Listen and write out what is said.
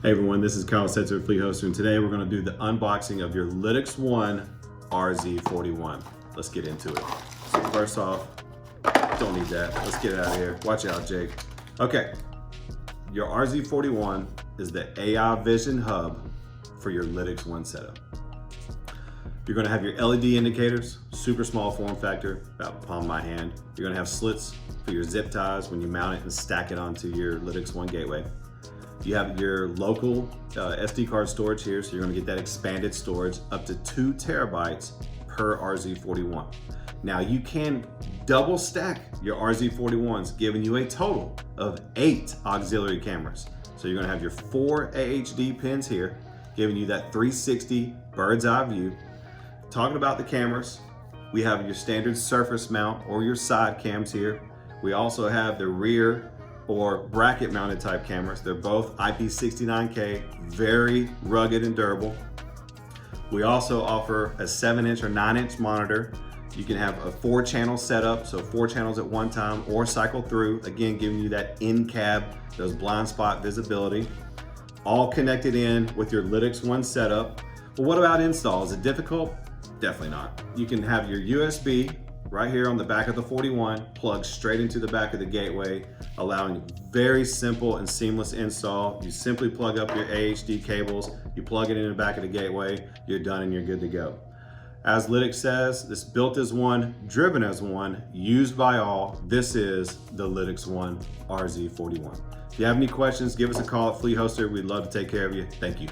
Hey everyone, this is Kyle Setzer, Fleet Hoster, and today we're going to do the unboxing of your LytxOne RZ41. Let's get into it. So first off, don't need that. Let's get it out of here. Watch out, Jake. Okay, your RZ41 is the AI vision hub for your LytxOne setup. You're going to have your LED indicators, super small form factor, about the palm of my hand. You're going to have slits for your zip ties when you mount it and stack it onto your LytxOne gateway. You have your local SD card storage here, so you're going to get that expanded storage up to 2 terabytes per RZ41. Now you can double stack your RZ41s, giving you a total of 8 auxiliary cameras. So you're going to have your 4 AHD pins here, giving you that 360 bird's eye view. Talking about the cameras, we have your standard surface mount or your side cams here. We also have the rear or bracket mounted type cameras. They're both IP69K, very rugged and durable. We also offer a 7-inch or 9-inch monitor. You can have a 4-channel setup, so 4 channels at one time, or cycle through, again, giving you that in-cab, those blind spot visibility. All connected in with your LytxOne setup. But what about install? Is it difficult? Definitely not. You can have your USB right here on the back of the 41, plug straight into the back of the gateway, allowing very simple and seamless install. You simply plug up your AHD cables, you plug it in the back of the gateway, you're done and you're good to go. As Lytx says, this built as one, driven as one, used by all. This is the LytxOne RZ41. If you have any questions, give us a call at Fleet Hoster. We'd love to take care of you. Thank you.